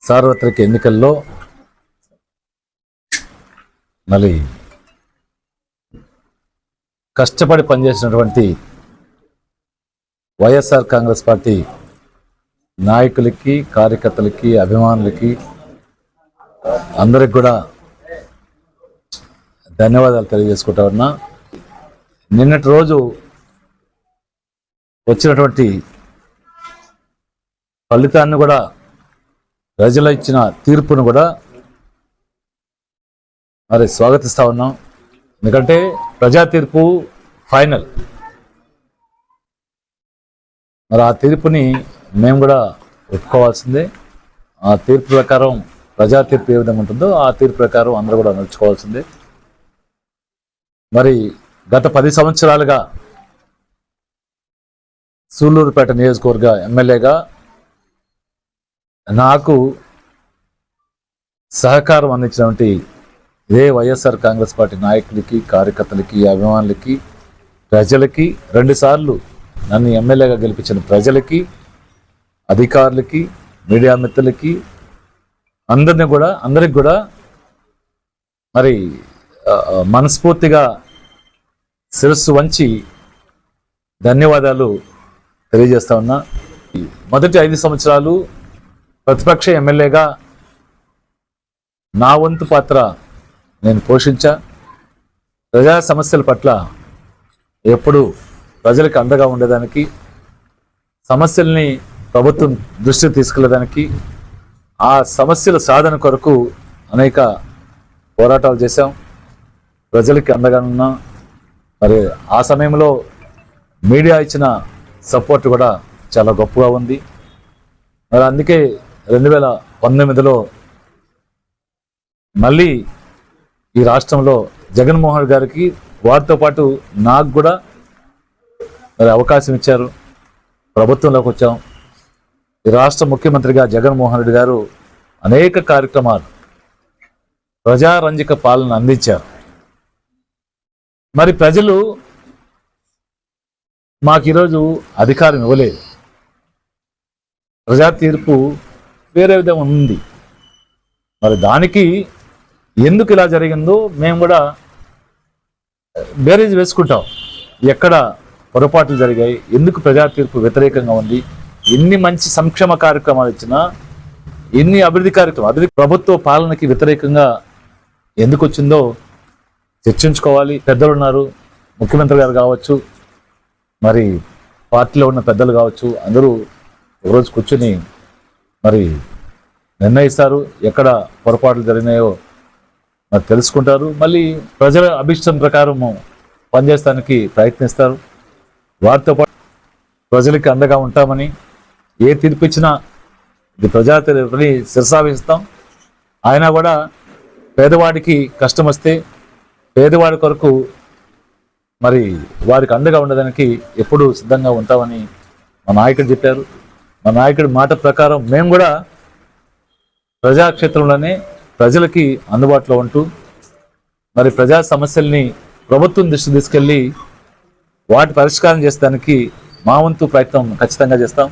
సార్వత్రిక ఎన్నికల్లో మళ్ళీ కష్టపడి పనిచేసినటువంటి వైఎస్ఆర్ కాంగ్రెస్ పార్టీ నాయకులకి, కార్యకర్తలకి, అభిమానులకి అందరికి కూడా ధన్యవాదాలు తెలియజేసుకుంటా ఉన్నా. నిన్నటి రోజు వచ్చినటువంటి ఫలితాన్ని కూడా, ప్రజలు ఇచ్చిన తీర్పును కూడా మరి స్వాగతిస్తా ఉన్నాం. ఎందుకంటే ప్రజా తీర్పు ఫైనల్. మరి ఆ తీర్పుని మేము కూడా ఒప్పుకోవాల్సిందే. ఆ తీర్పు ప్రకారం, ప్రజా తీర్పు ఏ విధంగా ఉంటుందో ఆ తీర్పు ప్రకారం అందరూ కూడా నడుచుకోవాల్సిందే. మరి గత 10 సంవత్సరాలుగా సూళ్లూరుపేట నియోజకవర్గ ఎమ్మెల్యేగా నాకు సహకారం అందించినటువంటి ఇదే వైఎస్ఆర్ కాంగ్రెస్ పార్టీ నాయకులకి, కార్యకర్తలకి, అభిమానులకి, ప్రజలకి, 2 సార్లు నన్ను ఎమ్మెల్యేగా గెలిపించిన ప్రజలకి, అధికారులకి, మీడియా మిత్రులకి, అందరికి కూడా మరి మనస్ఫూర్తిగా శిరస్సు వంచి ధన్యవాదాలు తెలియజేస్తా ఉన్నా. మొదటి 5 సంవత్సరాలు ప్రతిపక్ష ఎమ్మెల్యేగా నా వంతు పాత్ర నేను పోషించా. ప్రజా సమస్యల పట్ల ఎప్పుడు ప్రజలకు అండగా ఉండేదానికి, సమస్యల్ని ప్రభుత్వం దృష్టికి తీసుకెళ్లేదానికి, ఆ సమస్యల సాధన కొరకు అనేక పోరాటాలు చేశాం. ప్రజలకి అండగా ఉన్నాం. మరి ఆ సమయంలో మీడియా ఇచ్చిన సపోర్ట్ కూడా చాలా గొప్పగా ఉంది. మరి అందుకే 2019లో మళ్ళీ ఈ రాష్ట్రంలో జగన్మోహన్ గారికి, వారితో పాటు నాకు కూడా మరి అవకాశం ఇచ్చారు. ప్రభుత్వంలోకి వచ్చాం. ఈ రాష్ట్ర ముఖ్యమంత్రిగా జగన్మోహన్ రెడ్డి గారు అనేక కార్యక్రమాలు, ప్రజారంజక పాలన అందించారు. మరి ప్రజలు మాకు ఈరోజు అధికారం ఇవ్వలేదు. ప్రజా తీర్పు వేరే విధంగా ఉంది. మరి దానికి ఎందుకు ఇలా జరిగిందో మేము కూడా బేరీజ్ వేసుకుంటాం. ఎక్కడ పొరపాట్లు జరిగాయి, ఎందుకు ప్రజా తీర్పు వ్యతిరేకంగా ఉంది, ఎన్ని మంచి సంక్షేమ కార్యక్రమాలు ఇచ్చినా, ఎన్ని అభివృద్ధి కార్యక్రమాలు ప్రభుత్వ పాలనకి వ్యతిరేకంగా ఎందుకు వచ్చిందో చర్చించుకోవాలి. పెద్దలు ఉన్నారు, ముఖ్యమంత్రి గారు కావచ్చు, మరి పార్టీలో ఉన్న పెద్దలు కావచ్చు, అందరూ ఒకరోజు కూర్చొని మరి నిర్ణయిస్తారు. ఎక్కడ పొరపాట్లు జరిగినాయో మరి తెలుసుకుంటారు. మళ్ళీ ప్రజల అభిష్టం ప్రకారం పనిచేయడానికి ప్రయత్నిస్తారు. వారితో పాటు ప్రజలకి అండగా ఉంటామని, ఏ తీర్పు ఇచ్చినా ఇది ప్రజా తీర్పుని శిరసావహిస్తాం. ఆయన కూడా పేదవాడికి కష్టం వస్తే పేదవాడి కొరకు మరి వారికి అండగా ఉండడానికి ఎప్పుడూ సిద్ధంగా ఉంటామని మా నాయకుడు చెప్పారు. మా నాయకుడి మాట ప్రకారం మేము కూడా ప్రజాక్షేత్రంలోనే ప్రజలకి అందుబాటులో ఉంటూ మరి ప్రజా సమస్యల్ని ప్రభుత్వం దృష్టికి తీసుకెళ్ళి వాటి పరిష్కారం చేసేదానికి మా వంతు ప్రయత్నం ఖచ్చితంగా చేస్తాం.